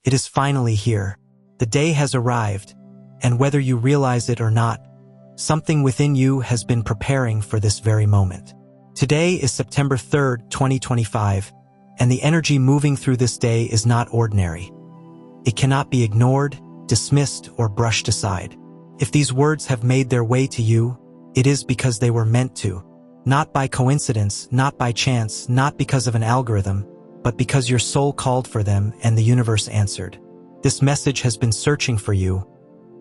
It is finally here. The day has arrived, and whether you realize it or not, something within you has been preparing for this very moment. Today is September 3rd, 2025, and the energy moving through this day is not ordinary. It cannot be ignored, dismissed, or brushed aside. If these words have made their way to you, it is because they were meant to. Not by coincidence, not by chance, not because of an algorithm, but because your soul called for them and the universe answered. This message has been searching for you,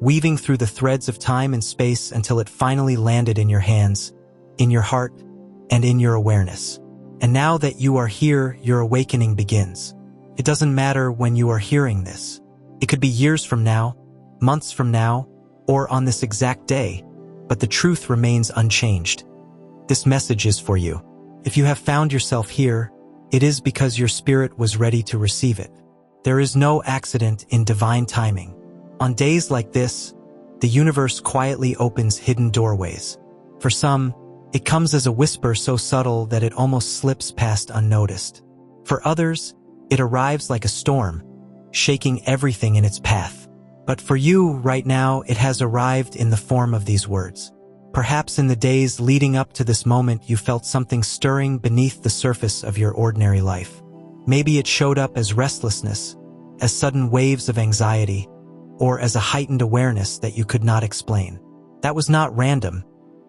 weaving through the threads of time and space until it finally landed in your hands, in your heart, and in your awareness. And now that you are here, your awakening begins. It doesn't matter when you are hearing this. It could be years from now, months from now, or on this exact day, but the truth remains unchanged. This message is for you. If you have found yourself here, it is because your spirit was ready to receive it. There is no accident in divine timing. On days like this, the universe quietly opens hidden doorways. For some, it comes as a whisper so subtle that it almost slips past unnoticed. For others, it arrives like a storm, shaking everything in its path. But for you, right now, it has arrived in the form of these words. Perhaps in the days leading up to this moment, you felt something stirring beneath the surface of your ordinary life. Maybe it showed up as restlessness, as sudden waves of anxiety, or as a heightened awareness that you could not explain. That was not random,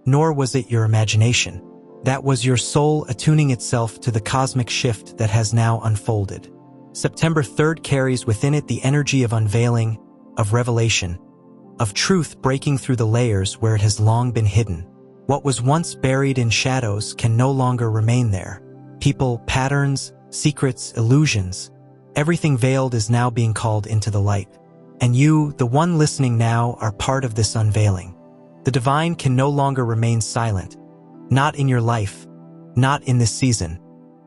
nor was it your imagination. That was your soul attuning itself to the cosmic shift that has now unfolded. September 3rd carries within it the energy of unveiling, of revelation, of truth breaking through the layers where it has long been hidden. What was once buried in shadows can no longer remain there. People, patterns, secrets, illusions, everything veiled is now being called into the light. And you, the one listening now, are part of this unveiling. The divine can no longer remain silent. Not in your life, not in this season,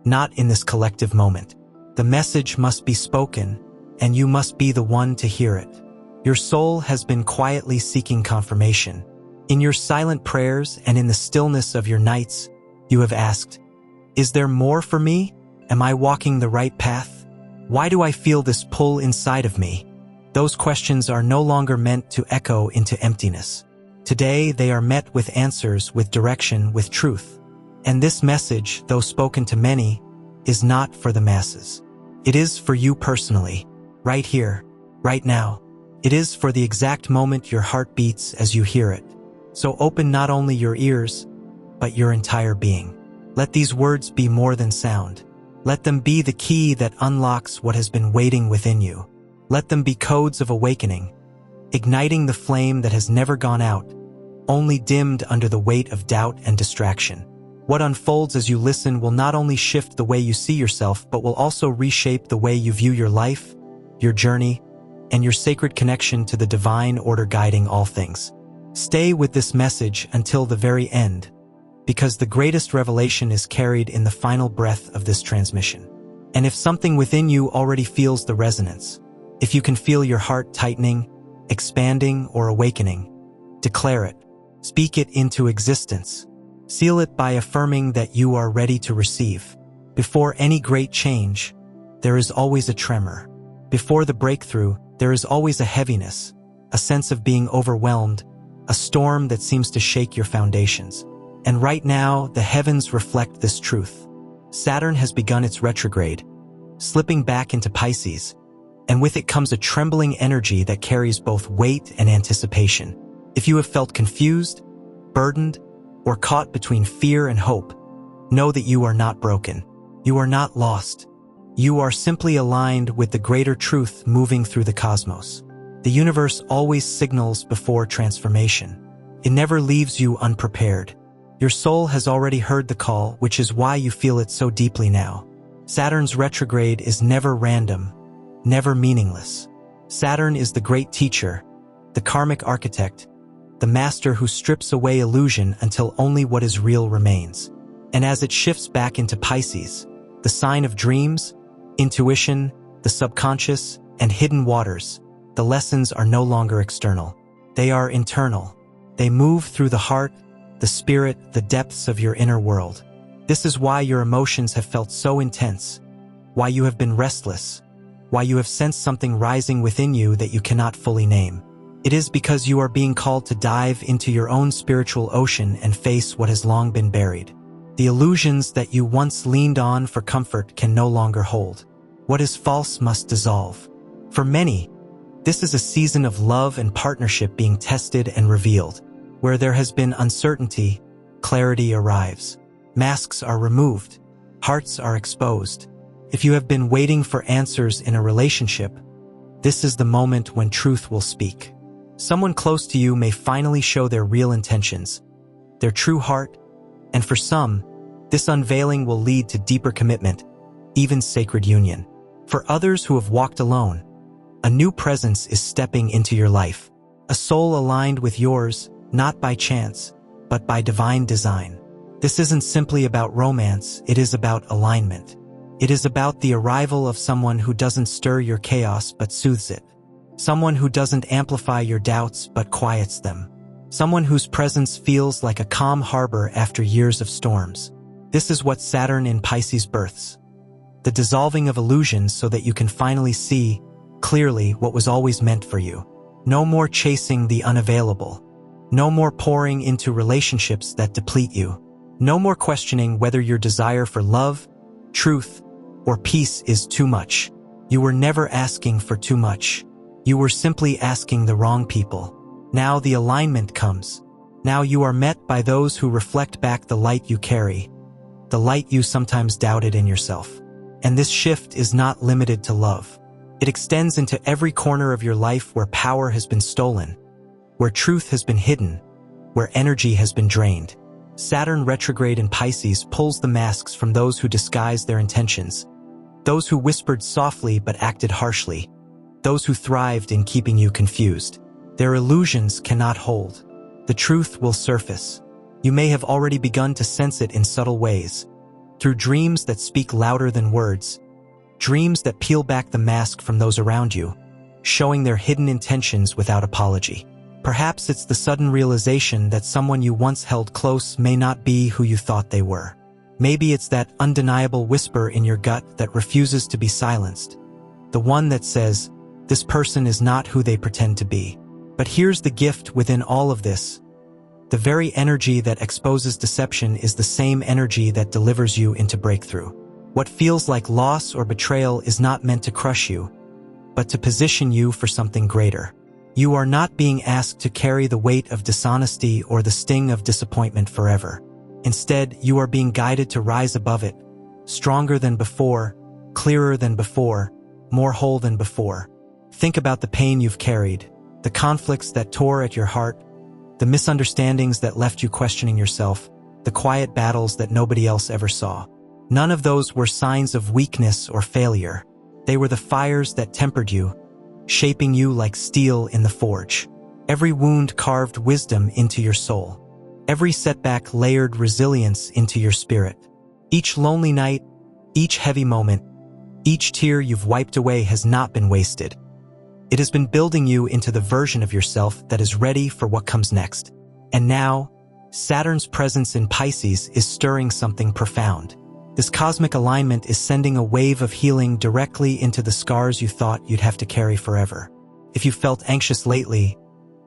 not in this collective moment. The message must be spoken, and you must be the one to hear it. Your soul has been quietly seeking confirmation. In your silent prayers and in the stillness of your nights, you have asked, "Is there more for me? Am I walking the right path? Why do I feel this pull inside of me?" Those questions are no longer meant to echo into emptiness. Today, they are met with answers, with direction, with truth. And this message, though spoken to many, is not for the masses. It is for you personally, right here, right now. It is for the exact moment your heart beats as you hear it. So open not only your ears, but your entire being. Let these words be more than sound. Let them be the key that unlocks what has been waiting within you. Let them be codes of awakening, igniting the flame that has never gone out, only dimmed under the weight of doubt and distraction. What unfolds as you listen will not only shift the way you see yourself, but will also reshape the way you view your life, your journey, and your sacred connection to the divine order guiding all things. Stay with this message until the very end, because the greatest revelation is carried in the final breath of this transmission. And if something within you already feels the resonance, if you can feel your heart tightening, expanding, or awakening, declare it. Speak it into existence. Seal it by affirming that you are ready to receive. Before any great change, there is always a tremor. Before the breakthrough, there is always a heaviness, a sense of being overwhelmed, a storm that seems to shake your foundations. And right now, the heavens reflect this truth. Saturn has begun its retrograde, slipping back into Pisces, and with it comes a trembling energy that carries both weight and anticipation. If you have felt confused, burdened, or caught between fear and hope, know that you are not broken. You are not lost. You are simply aligned with the greater truth moving through the cosmos. The universe always signals before transformation. It never leaves you unprepared. Your soul has already heard the call, which is why you feel it so deeply now. Saturn's retrograde is never random, never meaningless. Saturn is the great teacher, the karmic architect, the master who strips away illusion until only what is real remains. And as it shifts back into Pisces, the sign of dreams, intuition, the subconscious, and hidden waters, the lessons are no longer external. They are internal. They move through the heart, the spirit, the depths of your inner world. This is why your emotions have felt so intense, why you have been restless, why you have sensed something rising within you that you cannot fully name. It is because you are being called to dive into your own spiritual ocean and face what has long been buried. The illusions that you once leaned on for comfort can no longer hold. What is false must dissolve. For many, this is a season of love and partnership being tested and revealed. Where there has been uncertainty, clarity arrives. Masks are removed. Hearts are exposed. If you have been waiting for answers in a relationship, this is the moment when truth will speak. Someone close to you may finally show their real intentions, their true heart, and for some, this unveiling will lead to deeper commitment, even sacred union. For others who have walked alone, a new presence is stepping into your life, a soul aligned with yours, not by chance, but by divine design. This isn't simply about romance, it is about alignment. It is about the arrival of someone who doesn't stir your chaos but soothes it. Someone who doesn't amplify your doubts but quiets them. Someone whose presence feels like a calm harbor after years of storms. This is what Saturn in Pisces births. The dissolving of illusions so that you can finally see clearly what was always meant for you. No more chasing the unavailable. No more pouring into relationships that deplete you. No more questioning whether your desire for love, truth, or peace is too much. You were never asking for too much. You were simply asking the wrong people. Now the alignment comes. Now you are met by those who reflect back the light you carry, the light you sometimes doubted in yourself. And this shift is not limited to love. It extends into every corner of your life where power has been stolen, where truth has been hidden, where energy has been drained. Saturn retrograde in Pisces pulls the masks from those who disguised their intentions, those who whispered softly but acted harshly, those who thrived in keeping you confused. Their illusions cannot hold. The truth will surface. You may have already begun to sense it in subtle ways, through dreams that speak louder than words, dreams that peel back the mask from those around you, showing their hidden intentions without apology. Perhaps it's the sudden realization that someone you once held close may not be who you thought they were. Maybe it's that undeniable whisper in your gut that refuses to be silenced, the one that says, this person is not who they pretend to be. But here's the gift within all of this. The very energy that exposes deception is the same energy that delivers you into breakthrough. What feels like loss or betrayal is not meant to crush you, but to position you for something greater. You are not being asked to carry the weight of dishonesty or the sting of disappointment forever. Instead, you are being guided to rise above it, stronger than before, clearer than before, more whole than before. Think about the pain you've carried, the conflicts that tore at your heart, the misunderstandings that left you questioning yourself, the quiet battles that nobody else ever saw. None of those were signs of weakness or failure. They were the fires that tempered you, shaping you like steel in the forge. Every wound carved wisdom into your soul. Every setback layered resilience into your spirit. Each lonely night, each heavy moment, each tear you've wiped away has not been wasted. It has been building you into the version of yourself that is ready for what comes next. And now, Saturn's presence in Pisces is stirring something profound. This cosmic alignment is sending a wave of healing directly into the scars you thought you'd have to carry forever. If you felt anxious lately,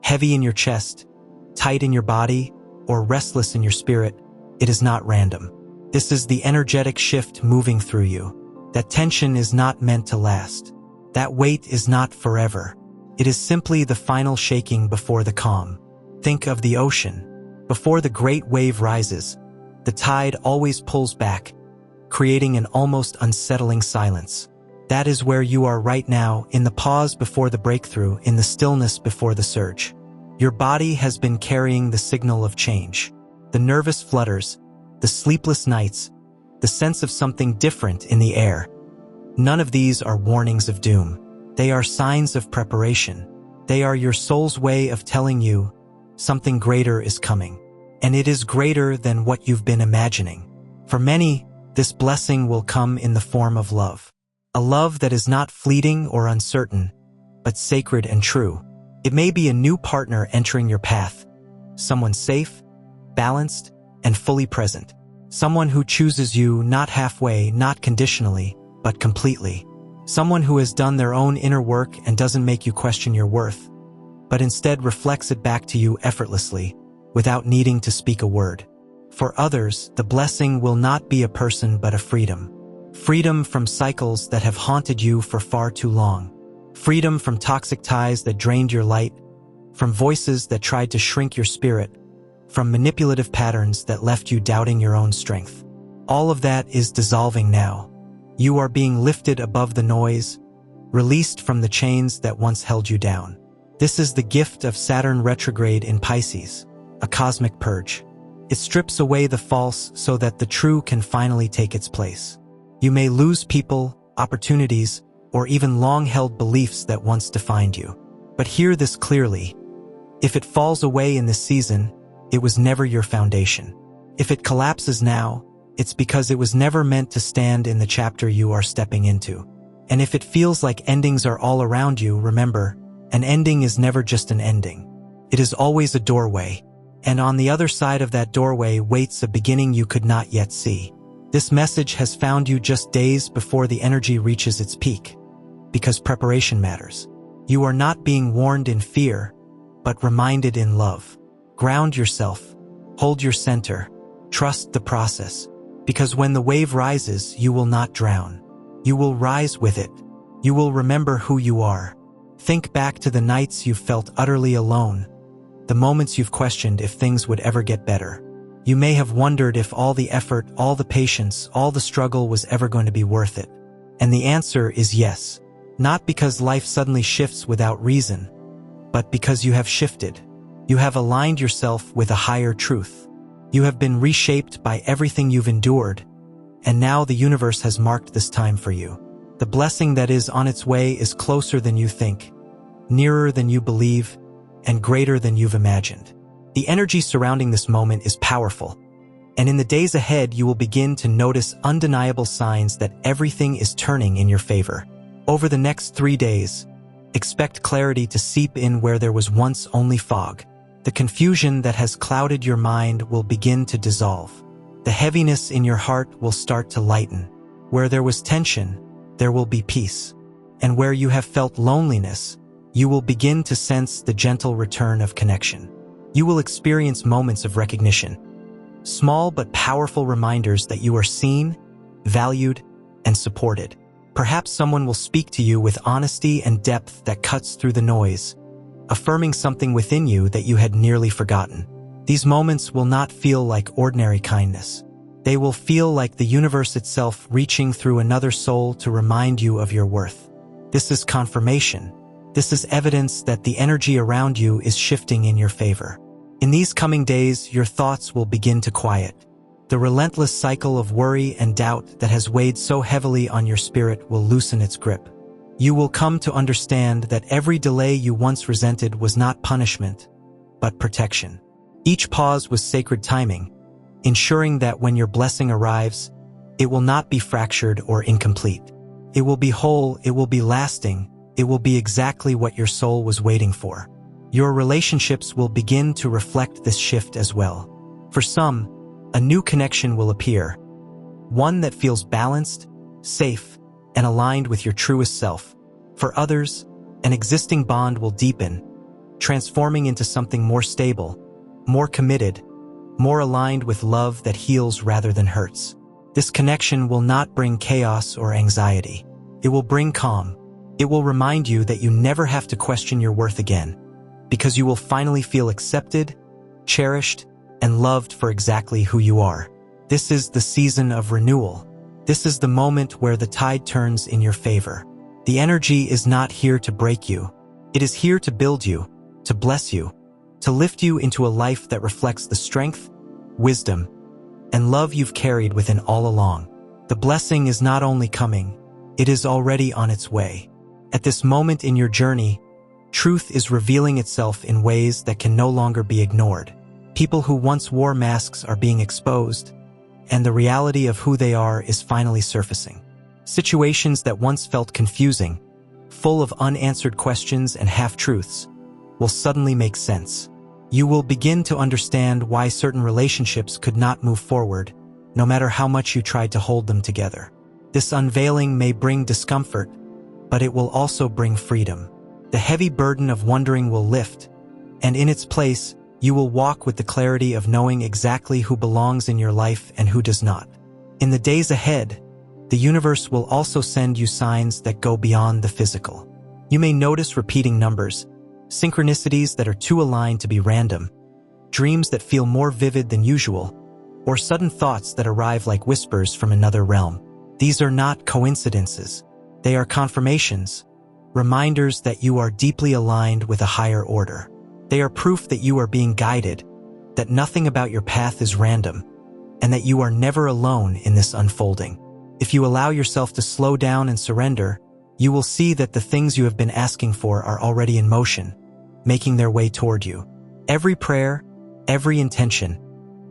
heavy in your chest, tight in your body, or restless in your spirit, it is not random. This is the energetic shift moving through you. That tension is not meant to last. That weight is not forever. It is simply the final shaking before the calm. Think of the ocean. Before the great wave rises, the tide always pulls back, creating an almost unsettling silence. That is where you are right now, in the pause before the breakthrough, in the stillness before the surge. Your body has been carrying the signal of change. The nervous flutters, the sleepless nights, the sense of something different in the air. None of these are warnings of doom. They are signs of preparation. They are your soul's way of telling you something greater is coming. And it is greater than what you've been imagining. For many, this blessing will come in the form of love. A love that is not fleeting or uncertain, but sacred and true. It may be a new partner entering your path. Someone safe, balanced, and fully present. Someone who chooses you not halfway, not conditionally, but completely. Someone who has done their own inner work and doesn't make you question your worth, but instead reflects it back to you effortlessly, without needing to speak a word. For others, the blessing will not be a person but a freedom. Freedom from cycles that have haunted you for far too long. Freedom from toxic ties that drained your light, from voices that tried to shrink your spirit, from manipulative patterns that left you doubting your own strength. All of that is dissolving now. You are being lifted above the noise, released from the chains that once held you down. This is the gift of Saturn retrograde in Pisces, a cosmic purge. It strips away the false so that the true can finally take its place. You may lose people, opportunities, or even long-held beliefs that once defined you. But hear this clearly. If it falls away in this season, it was never your foundation. If it collapses now, it's because it was never meant to stand in the chapter you are stepping into. And if it feels like endings are all around you, remember, an ending is never just an ending. It is always a doorway, and on the other side of that doorway waits a beginning you could not yet see. This message has found you just days before the energy reaches its peak, because preparation matters. You are not being warned in fear, but reminded in love. Ground yourself, hold your center, trust the process, because when the wave rises, you will not drown. You will rise with it. You will remember who you are. Think back to the nights you've felt utterly alone, the moments you've questioned if things would ever get better. You may have wondered if all the effort, all the patience, all the struggle was ever going to be worth it. And the answer is yes. Not because life suddenly shifts without reason, but because you have shifted. You have aligned yourself with a higher truth. You have been reshaped by everything you've endured, and now the universe has marked this time for you. The blessing that is on its way is closer than you think, nearer than you believe, and greater than you've imagined. The energy surrounding this moment is powerful, and in the days ahead you will begin to notice undeniable signs that everything is turning in your favor. Over the next 3 days, expect clarity to seep in where there was once only fog. The confusion that has clouded your mind will begin to dissolve. The heaviness in your heart will start to lighten. Where there was tension, there will be peace. And where you have felt loneliness, you will begin to sense the gentle return of connection. You will experience moments of recognition, small but powerful reminders that you are seen, valued, and supported. Perhaps someone will speak to you with honesty and depth that cuts through the noise, affirming something within you that you had nearly forgotten. These moments will not feel like ordinary kindness. They will feel like the universe itself reaching through another soul to remind you of your worth. This is confirmation. This is evidence that the energy around you is shifting in your favor. In these coming days, your thoughts will begin to quiet. The relentless cycle of worry and doubt that has weighed so heavily on your spirit will loosen its grip. You will come to understand that every delay you once resented was not punishment, but protection. Each pause was sacred timing, ensuring that when your blessing arrives, it will not be fractured or incomplete. It will be whole, it will be lasting, it will be exactly what your soul was waiting for. Your relationships will begin to reflect this shift as well. For some, a new connection will appear, one that feels balanced, safe, and aligned with your truest self. For others, an existing bond will deepen, transforming into something more stable, more committed, more aligned with love that heals rather than hurts. This connection will not bring chaos or anxiety. It will bring calm. It will remind you that you never have to question your worth again, because you will finally feel accepted, cherished, and loved for exactly who you are. This is the season of renewal. This is the moment where the tide turns in your favor. The energy is not here to break you. It is here to build you, to bless you, to lift you into a life that reflects the strength, wisdom, and love you've carried within all along. The blessing is not only coming, it is already on its way. At this moment in your journey, truth is revealing itself in ways that can no longer be ignored. People who once wore masks are being exposed, and the reality of who they are is finally surfacing. Situations that once felt confusing, full of unanswered questions and half-truths, will suddenly make sense. You will begin to understand why certain relationships could not move forward, no matter how much you tried to hold them together. This unveiling may bring discomfort, but it will also bring freedom. The heavy burden of wondering will lift, and in its place, you will walk with the clarity of knowing exactly who belongs in your life and who does not. In the days ahead, the universe will also send you signs that go beyond the physical. You may notice repeating numbers, synchronicities that are too aligned to be random, dreams that feel more vivid than usual, or sudden thoughts that arrive like whispers from another realm. These are not coincidences. They are confirmations, reminders that you are deeply aligned with a higher order. They are proof that you are being guided, that nothing about your path is random, and that you are never alone in this unfolding. If you allow yourself to slow down and surrender, you will see that the things you have been asking for are already in motion, making their way toward you. Every prayer, every intention,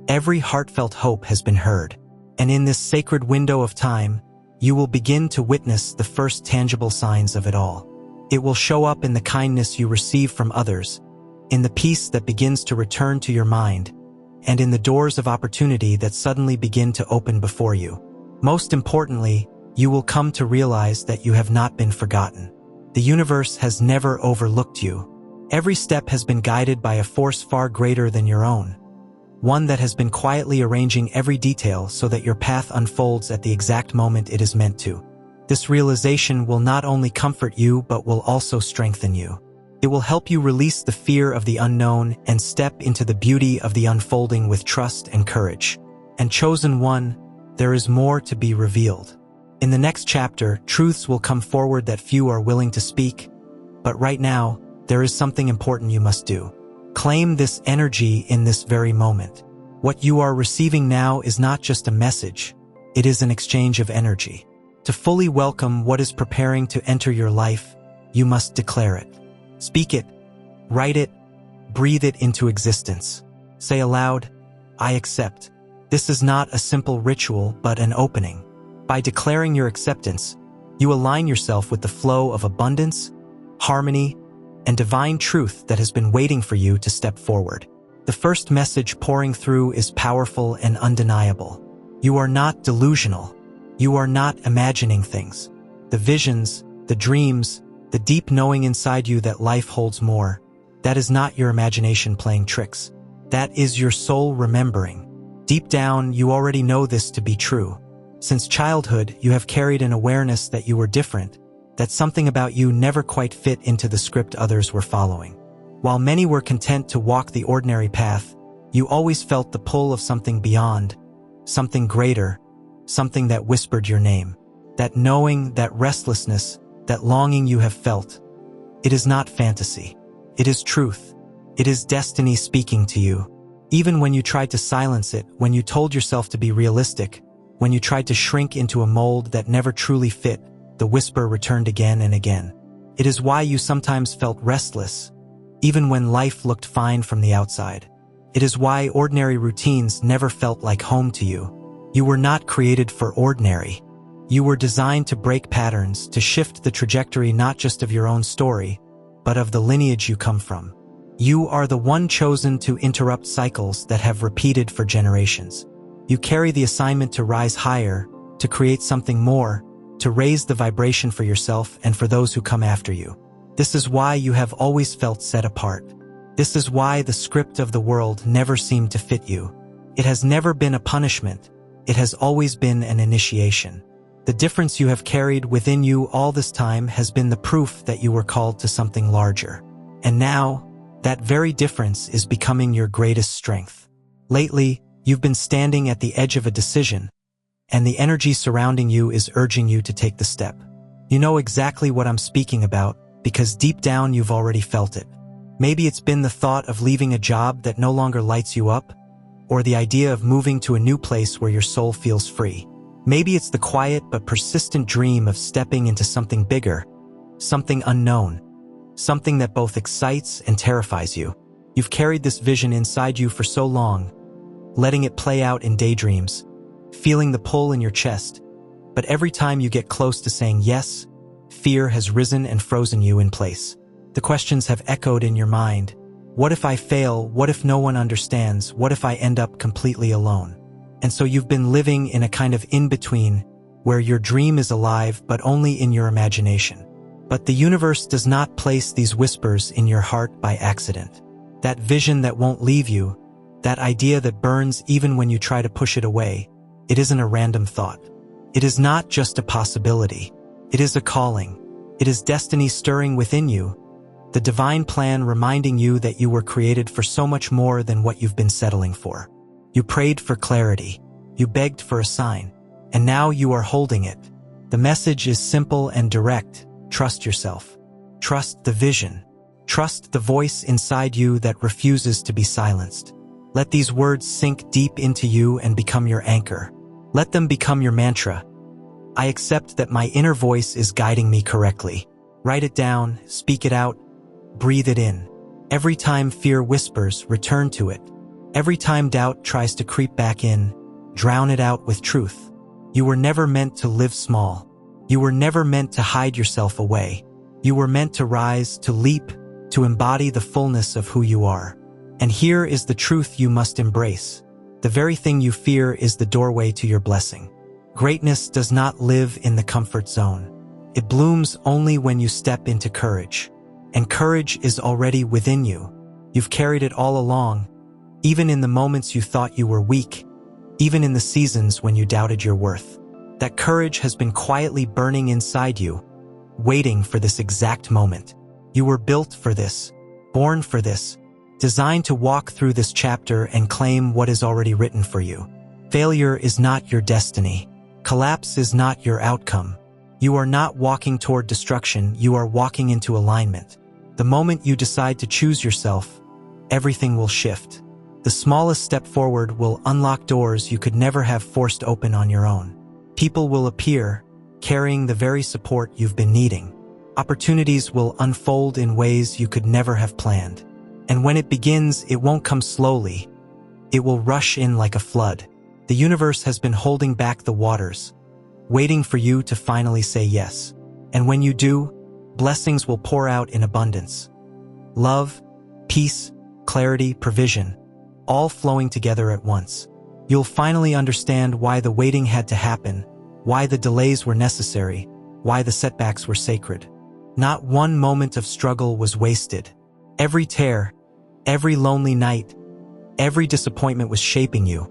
every heartfelt hope has been heard, and in this sacred window of time, you will begin to witness the first tangible signs of it all. It will show up in the kindness you receive from others, in the peace that begins to return to your mind, and in the doors of opportunity that suddenly begin to open before you. Most importantly, you will come to realize that you have not been forgotten. The universe has never overlooked you. Every step has been guided by a force far greater than your own, one that has been quietly arranging every detail so that your path unfolds at the exact moment it is meant to. This realization will not only comfort you but will also strengthen you. It will help you release the fear of the unknown and step into the beauty of the unfolding with trust and courage. And chosen one, there is more to be revealed. In the next chapter, truths will come forward that few are willing to speak, but right now, there is something important you must do. Claim this energy in this very moment. What you are receiving now is not just a message, it is an exchange of energy. To fully welcome what is preparing to enter your life, you must declare it. Speak it, write it, breathe it into existence. Say aloud, I accept. This is not a simple ritual, but an opening. By declaring your acceptance, you align yourself with the flow of abundance, harmony, and divine truth that has been waiting for you to step forward. The first message pouring through is powerful and undeniable. You are not delusional. You are not imagining things. The visions, the dreams, the deep knowing inside you that life holds more, that is not your imagination playing tricks. That is your soul remembering. Deep down, you already know this to be true. Since childhood, you have carried an awareness that you were different, that something about you never quite fit into the script others were following. While many were content to walk the ordinary path, you always felt the pull of something beyond, something greater, something that whispered your name. That knowing, that restlessness, that longing you have felt. It is not fantasy. It is truth. It is destiny speaking to you. Even when you tried to silence it, when you told yourself to be realistic, when you tried to shrink into a mold that never truly fit, the whisper returned again and again. It is why you sometimes felt restless, even when life looked fine from the outside. It is why ordinary routines never felt like home to you. You were not created for ordinary. You were designed to break patterns, to shift the trajectory not just of your own story, but of the lineage you come from. You are the one chosen to interrupt cycles that have repeated for generations. You carry the assignment to rise higher, to create something more, to raise the vibration for yourself and for those who come after you. This is why you have always felt set apart. This is why the script of the world never seemed to fit you. It has never been a punishment. It has always been an initiation. The difference you have carried within you all this time has been the proof that you were called to something larger. And now, that very difference is becoming your greatest strength. Lately, you've been standing at the edge of a decision, and the energy surrounding you is urging you to take the step. You know exactly what I'm speaking about, because deep down you've already felt it. Maybe it's been the thought of leaving a job that no longer lights you up, or the idea of moving to a new place where your soul feels free. Maybe it's the quiet but persistent dream of stepping into something bigger, something unknown, something that both excites and terrifies you. You've carried this vision inside you for so long, letting it play out in daydreams, feeling the pull in your chest. But every time you get close to saying yes, fear has risen and frozen you in place. The questions have echoed in your mind. What if I fail? What if no one understands? What if I end up completely alone? And so you've been living in a kind of in-between, where your dream is alive but only in your imagination. But the universe does not place these whispers in your heart by accident. That vision that won't leave you, that idea that burns even when you try to push it away, it isn't a random thought. It is not just a possibility. It is a calling. It is destiny stirring within you, the divine plan reminding you that you were created for so much more than what you've been settling for. You prayed for clarity. You begged for a sign. And now you are holding it. The message is simple and direct. Trust yourself. Trust the vision. Trust the voice inside you that refuses to be silenced. Let these words sink deep into you and become your anchor. Let them become your mantra. I accept that my inner voice is guiding me correctly. Write it down, speak it out, breathe it in. Every time fear whispers, return to it. Every time doubt tries to creep back in, drown it out with truth. You were never meant to live small. You were never meant to hide yourself away. You were meant to rise, to leap, to embody the fullness of who you are. And here is the truth you must embrace. The very thing you fear is the doorway to your blessing. Greatness does not live in the comfort zone. It blooms only when you step into courage. And courage is already within you. You've carried it all along, even in the moments you thought you were weak, even in the seasons when you doubted your worth. That courage has been quietly burning inside you, waiting for this exact moment. You were built for this, born for this, designed to walk through this chapter and claim what is already written for you. Failure is not your destiny. Collapse is not your outcome. You are not walking toward destruction, you are walking into alignment. The moment you decide to choose yourself, everything will shift. The smallest step forward will unlock doors you could never have forced open on your own. People will appear, carrying the very support you've been needing. Opportunities will unfold in ways you could never have planned. And when it begins, it won't come slowly. It will rush in like a flood. The universe has been holding back the waters, waiting for you to finally say yes. And when you do, blessings will pour out in abundance. Love, peace, clarity, provision, all flowing together at once. You'll finally understand why the waiting had to happen, why the delays were necessary, why the setbacks were sacred. Not one moment of struggle was wasted. Every tear, every lonely night, every disappointment was shaping you,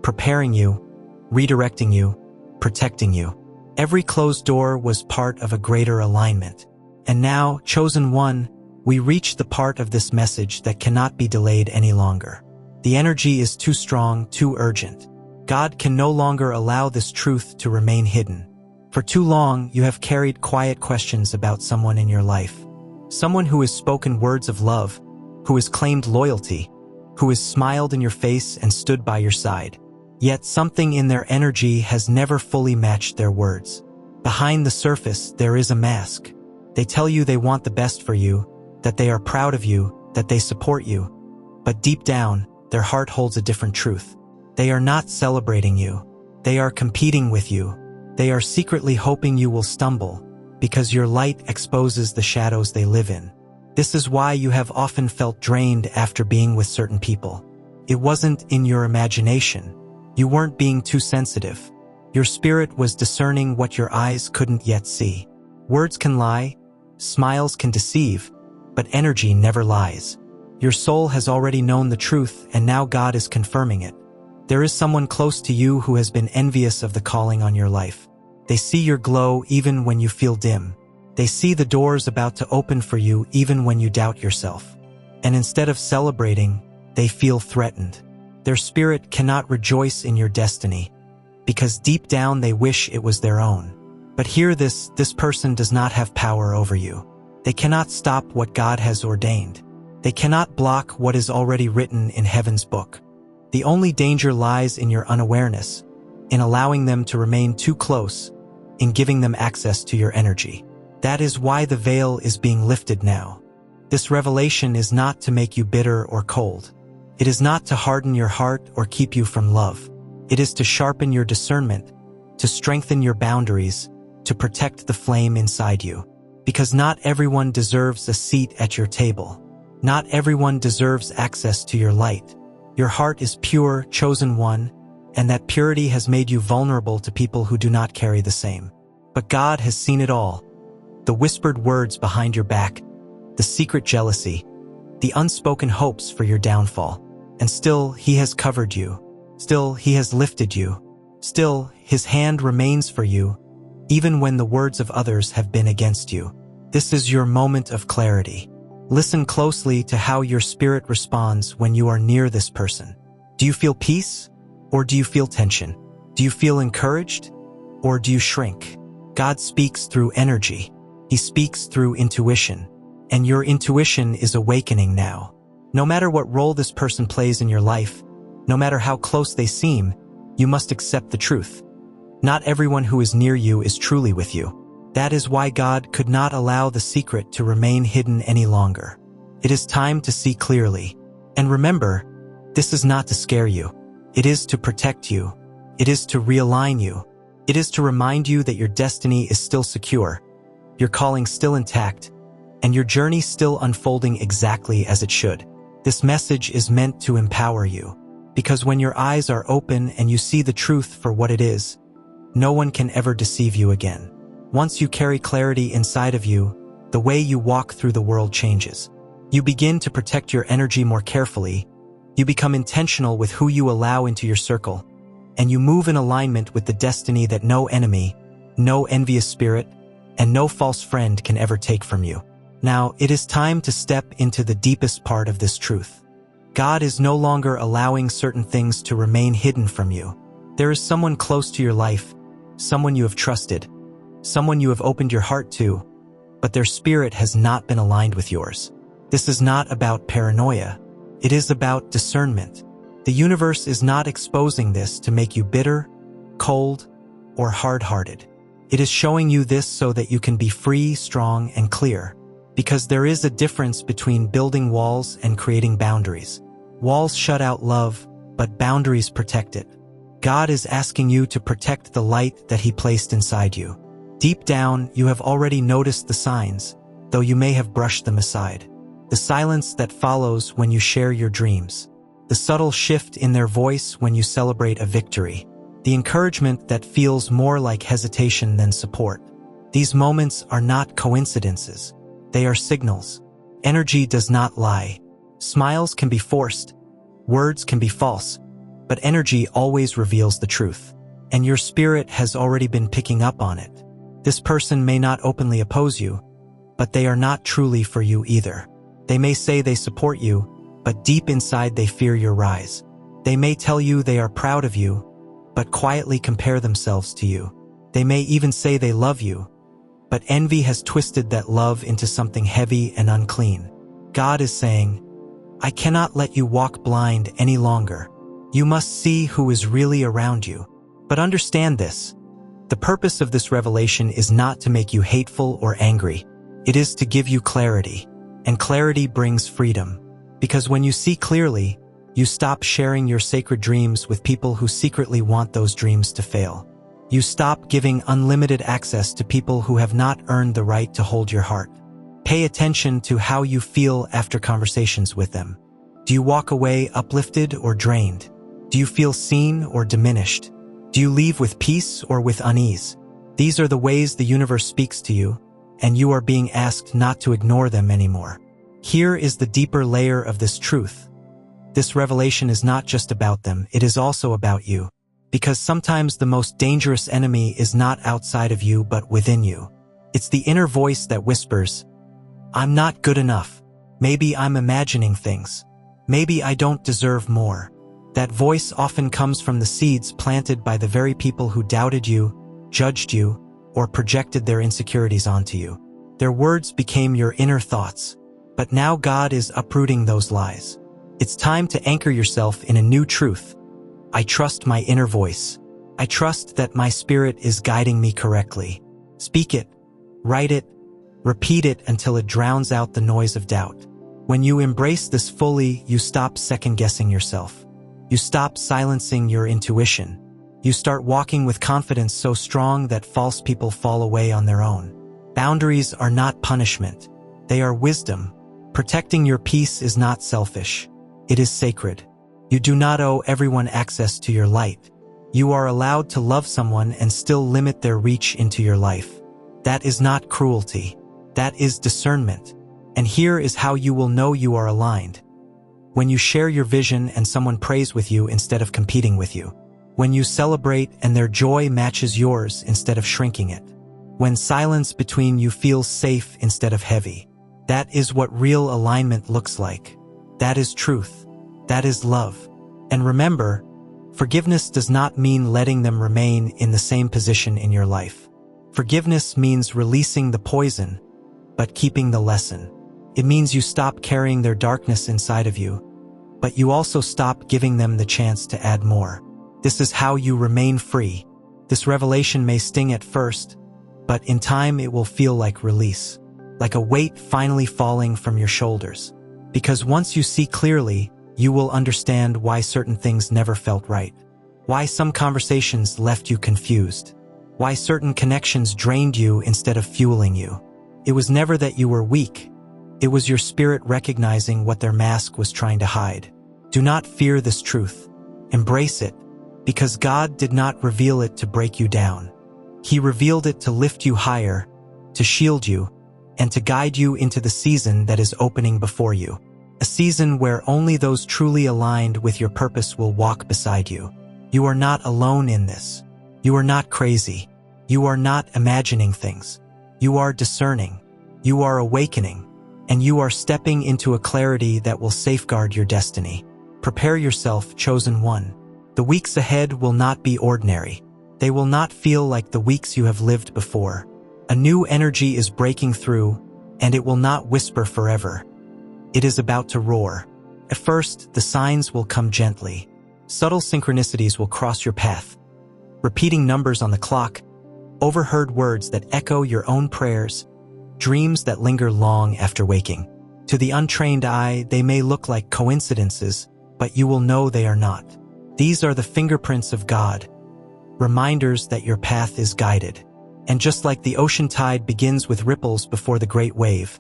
preparing you, redirecting you, protecting you. Every closed door was part of a greater alignment. And now, chosen one, we reach the part of this message that cannot be delayed any longer. The energy is too strong, too urgent. God can no longer allow this truth to remain hidden. For too long, you have carried quiet questions about someone in your life. Someone who has spoken words of love, who has claimed loyalty, who has smiled in your face and stood by your side. Yet something in their energy has never fully matched their words. Behind the surface, there is a mask. They tell you they want the best for you, that they are proud of you, that they support you. But deep down, their heart holds a different truth. They are not celebrating you. They are competing with you. They are secretly hoping you will stumble, because your light exposes the shadows they live in. This is why you have often felt drained after being with certain people. It wasn't in your imagination. You weren't being too sensitive. Your spirit was discerning what your eyes couldn't yet see. Words can lie, smiles can deceive, but energy never lies. Your soul has already known the truth, and now God is confirming it. There is someone close to you who has been envious of the calling on your life. They see your glow even when you feel dim. They see the doors about to open for you even when you doubt yourself. And instead of celebrating, they feel threatened. Their spirit cannot rejoice in your destiny, because deep down they wish it was their own. But hear this person does not have power over you. They cannot stop what God has ordained. They cannot block what is already written in heaven's book. The only danger lies in your unawareness, in allowing them to remain too close, in giving them access to your energy. That is why the veil is being lifted now. This revelation is not to make you bitter or cold. It is not to harden your heart or keep you from love. It is to sharpen your discernment, to strengthen your boundaries, to protect the flame inside you. Because not everyone deserves a seat at your table. Not everyone deserves access to your light. Your heart is pure, chosen one, and that purity has made you vulnerable to people who do not carry the same. But God has seen it all. the whispered words behind your back, the secret jealousy, the unspoken hopes for your downfall. And still, he has covered you. Still, he has lifted you. Still, his hand remains for you, even when the words of others have been against you. This is your moment of clarity. Listen closely to how your spirit responds when you are near this person. Do you feel peace, or do you feel tension? Do you feel encouraged, or do you shrink? God speaks through energy. He speaks through intuition, and your intuition is awakening now. No matter what role this person plays in your life, no matter how close they seem, you must accept the truth. Not everyone who is near you is truly with you. That is why God could not allow the secret to remain hidden any longer. It is time to see clearly. And remember, this is not to scare you. It is to protect you. It is to realign you. It is to remind you that your destiny is still secure, your calling still intact, and your journey still unfolding exactly as it should. This message is meant to empower you, because when your eyes are open and you see the truth for what it is, no one can ever deceive you again. Once you carry clarity inside of you, the way you walk through the world changes. You begin to protect your energy more carefully. You become intentional with who you allow into your circle, and you move in alignment with the destiny that no enemy, no envious spirit, and no false friend can ever take from you. Now, it is time to step into the deepest part of this truth. God is no longer allowing certain things to remain hidden from you. There is someone close to your life, someone you have trusted, someone you have opened your heart to, but their spirit has not been aligned with yours. This is not about paranoia. It is about discernment. The universe is not exposing this to make you bitter, cold, or hard-hearted. It is showing you this so that you can be free, strong, and clear. Because there is a difference between building walls and creating boundaries. Walls shut out love, but boundaries protect it. God is asking you to protect the light that He placed inside you. Deep down, you have already noticed the signs, though you may have brushed them aside. The silence that follows when you share your dreams. The subtle shift in their voice when you celebrate a victory. The encouragement that feels more like hesitation than support. These moments are not coincidences. They are signals. Energy does not lie. Smiles can be forced. Words can be false. But energy always reveals the truth. And your spirit has already been picking up on it. This person may not openly oppose you, but they are not truly for you either. They may say they support you, but deep inside they fear your rise. They may tell you they are proud of you, but quietly compare themselves to you. They may even say they love you, but envy has twisted that love into something heavy and unclean. God is saying, I cannot let you walk blind any longer. You must see who is really around you. But understand this. The purpose of this revelation is not to make you hateful or angry. It is to give you clarity. And clarity brings freedom. Because when you see clearly, you stop sharing your sacred dreams with people who secretly want those dreams to fail. You stop giving unlimited access to people who have not earned the right to hold your heart. Pay attention to how you feel after conversations with them. Do you walk away uplifted or drained? Do you feel seen or diminished? Do you leave with peace or with unease? These are the ways the universe speaks to you, and you are being asked not to ignore them anymore. Here is the deeper layer of this truth. This revelation is not just about them, it is also about you. Because sometimes the most dangerous enemy is not outside of you but within you. It's the inner voice that whispers, I'm not good enough. Maybe I'm imagining things. Maybe I don't deserve more. That voice often comes from the seeds planted by the very people who doubted you, judged you, or projected their insecurities onto you. Their words became your inner thoughts. But now God is uprooting those lies. It's time to anchor yourself in a new truth. I trust my inner voice. I trust that my spirit is guiding me correctly. Speak it, write it, repeat it until it drowns out the noise of doubt. When you embrace this fully, you stop second-guessing yourself. You stop silencing your intuition. You start walking with confidence so strong that false people fall away on their own. Boundaries are not punishment. They are wisdom. Protecting your peace is not selfish. It is sacred. You do not owe everyone access to your light. You are allowed to love someone and still limit their reach into your life. That is not cruelty. That is discernment. And here is how you will know you are aligned. When you share your vision and someone prays with you instead of competing with you. When you celebrate and their joy matches yours instead of shrinking it. When silence between you feels safe instead of heavy. That is what real alignment looks like. That is truth. That is love. And remember, forgiveness does not mean letting them remain in the same position in your life. Forgiveness means releasing the poison, but keeping the lesson. It means you stop carrying their darkness inside of you, but you also stop giving them the chance to add more. This is how you remain free. This revelation may sting at first, but in time it will feel like release, like a weight finally falling from your shoulders. Because once you see clearly, you will understand why certain things never felt right, why some conversations left you confused, why certain connections drained you instead of fueling you. It was never that you were weak. It was your spirit recognizing what their mask was trying to hide. Do not fear this truth. Embrace it, because God did not reveal it to break you down. He revealed it to lift you higher, to shield you, and to guide you into the season that is opening before you. A season where only those truly aligned with your purpose will walk beside you. You are not alone in this. You are not crazy. You are not imagining things. You are discerning. You are awakening. And you are stepping into a clarity that will safeguard your destiny. Prepare yourself, chosen one. The weeks ahead will not be ordinary. They will not feel like the weeks you have lived before. A new energy is breaking through, and it will not whisper forever. It is about to roar. At first, the signs will come gently. Subtle synchronicities will cross your path. Repeating numbers on the clock, overheard words that echo your own prayers, dreams that linger long after waking. To the untrained eye, they may look like coincidences, but you will know they are not. These are the fingerprints of God, reminders that your path is guided. And just like the ocean tide begins with ripples before the great wave,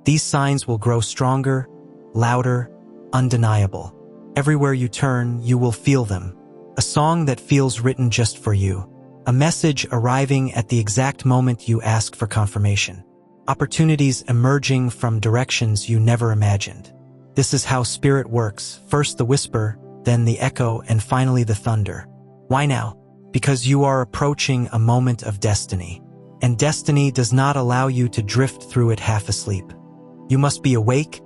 these signs will grow stronger, louder, undeniable. Everywhere you turn, you will feel them. A song that feels written just for you. A message arriving at the exact moment you ask for confirmation. Opportunities emerging from directions you never imagined. This is how spirit works. First the whisper, then the echo, and finally the thunder. Why now? Because you are approaching a moment of destiny. And destiny does not allow you to drift through it half asleep. You must be awake,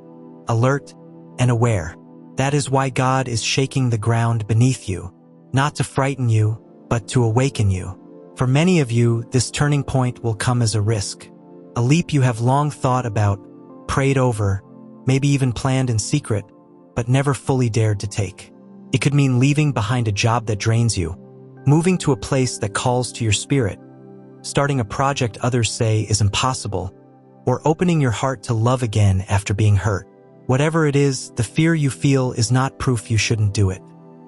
alert, and aware. That is why God is shaking the ground beneath you, not to frighten you, but to awaken you. For many of you, this turning point will come as a risk. A leap you have long thought about, prayed over, maybe even planned in secret, but never fully dared to take. It could mean leaving behind a job that drains you, moving to a place that calls to your spirit, starting a project others say is impossible, or opening your heart to love again after being hurt. Whatever it is, the fear you feel is not proof you shouldn't do it.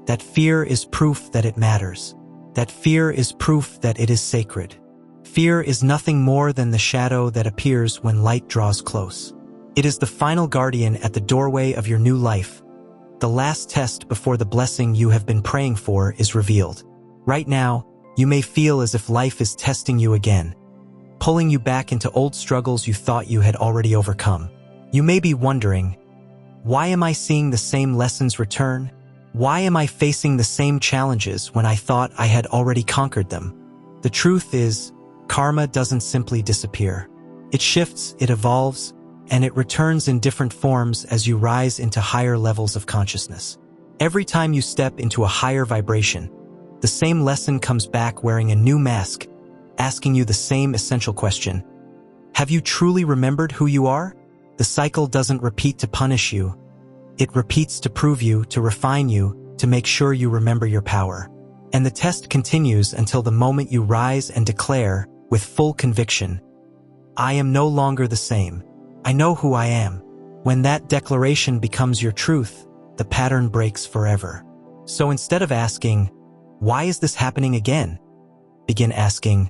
That fear is proof that it matters. That fear is proof that it is sacred. Fear is nothing more than the shadow that appears when light draws close. It is the final guardian at the doorway of your new life. The last test before the blessing you have been praying for is revealed. Right now, you may feel as if life is testing you again, pulling you back into old struggles you thought you had already overcome. You may be wondering, why am I seeing the same lessons return? Why am I facing the same challenges when I thought I had already conquered them? The truth is, karma doesn't simply disappear. It shifts, it evolves, and it returns in different forms as you rise into higher levels of consciousness. Every time you step into a higher vibration, the same lesson comes back wearing a new mask, asking you the same essential question. Have you truly remembered who you are? The cycle doesn't repeat to punish you. It repeats to prove you, to refine you, to make sure you remember your power. And the test continues until the moment you rise and declare, with full conviction, I am no longer the same. I know who I am. When that declaration becomes your truth, the pattern breaks forever. So instead of asking, why is this happening again? Begin asking,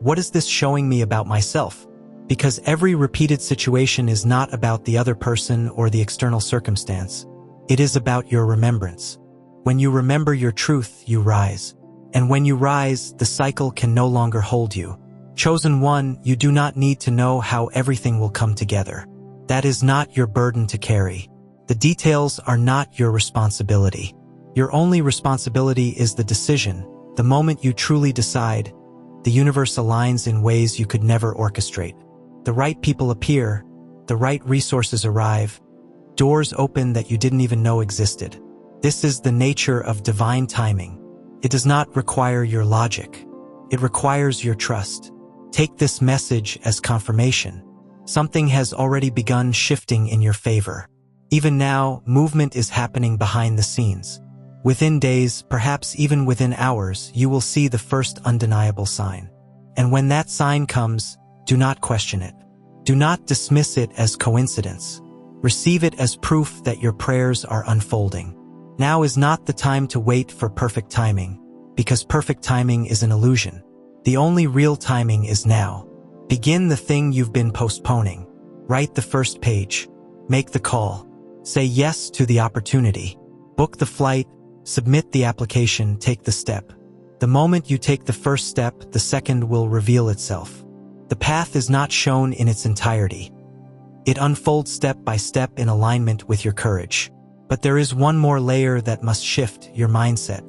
what is this showing me about myself? Because every repeated situation is not about the other person or the external circumstance. It is about your remembrance. When you remember your truth, you rise. And when you rise, the cycle can no longer hold you. Chosen one, you do not need to know how everything will come together. That is not your burden to carry. The details are not your responsibility. Your only responsibility is the decision. The moment you truly decide, the universe aligns in ways you could never orchestrate. The right people appear, the right resources arrive, doors open that you didn't even know existed. This is the nature of divine timing. It does not require your logic. It requires your trust. Take this message as confirmation. Something has already begun shifting in your favor. Even now, movement is happening behind the scenes. Within days, perhaps even within hours, you will see the first undeniable sign. And when that sign comes, do not question it. Do not dismiss it as coincidence. Receive it as proof that your prayers are unfolding. Now is not the time to wait for perfect timing, because perfect timing is an illusion. The only real timing is now. Begin the thing you've been postponing. Write the first page. Make the call. Say yes to the opportunity. Book the flight. Submit the application. Take the step. The moment you take the first step, the second will reveal itself. The path is not shown in its entirety. It unfolds step by step in alignment with your courage. But there is one more layer that must shift your mindset.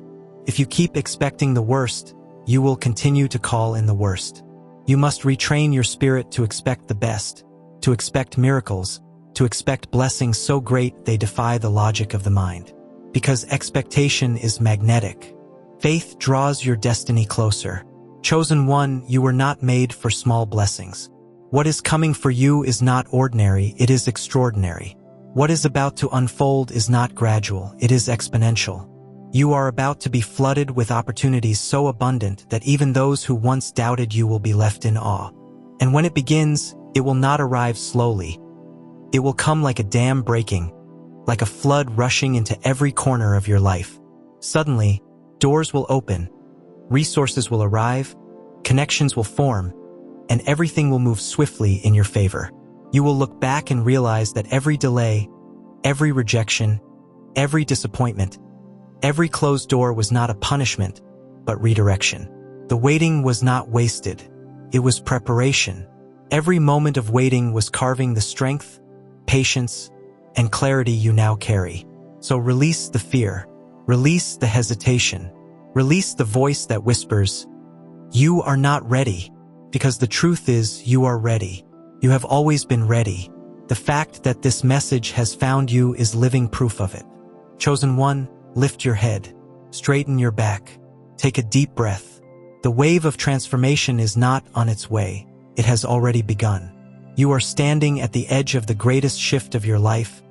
If you keep expecting the worst, you will continue to call in the worst. You must retrain your spirit to expect the best, to expect miracles, to expect blessings so great they defy the logic of the mind. Because expectation is magnetic. Faith draws your destiny closer. Chosen one, you were not made for small blessings. What is coming for you is not ordinary, it is extraordinary. What is about to unfold is not gradual, it is exponential. You are about to be flooded with opportunities so abundant that even those who once doubted you will be left in awe. And when it begins, it will not arrive slowly. It will come like a dam breaking, like a flood rushing into every corner of your life. Suddenly, doors will open, resources will arrive, connections will form, and everything will move swiftly in your favor. You will look back and realize that every delay, every rejection, every disappointment, every closed door was not a punishment, but redirection. The waiting was not wasted. It was preparation. Every moment of waiting was carving the strength, patience, and clarity you now carry. So release the fear, release the hesitation, release the voice that whispers, "You are not ready," because the truth is you are ready. You have always been ready. The fact that this message has found you is living proof of it. Chosen one, lift your head, straighten your back, take a deep breath. The wave of transformation is not on its way. It has already begun. You are standing at the edge of the greatest shift of your life,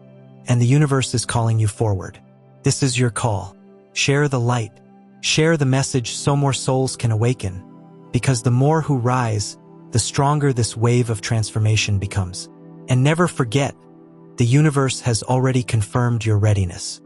and the universe is calling you forward. This is your call. Share the light. Share the message so more souls can awaken. Because the more who rise, the stronger this wave of transformation becomes. And never forget, the universe has already confirmed your readiness.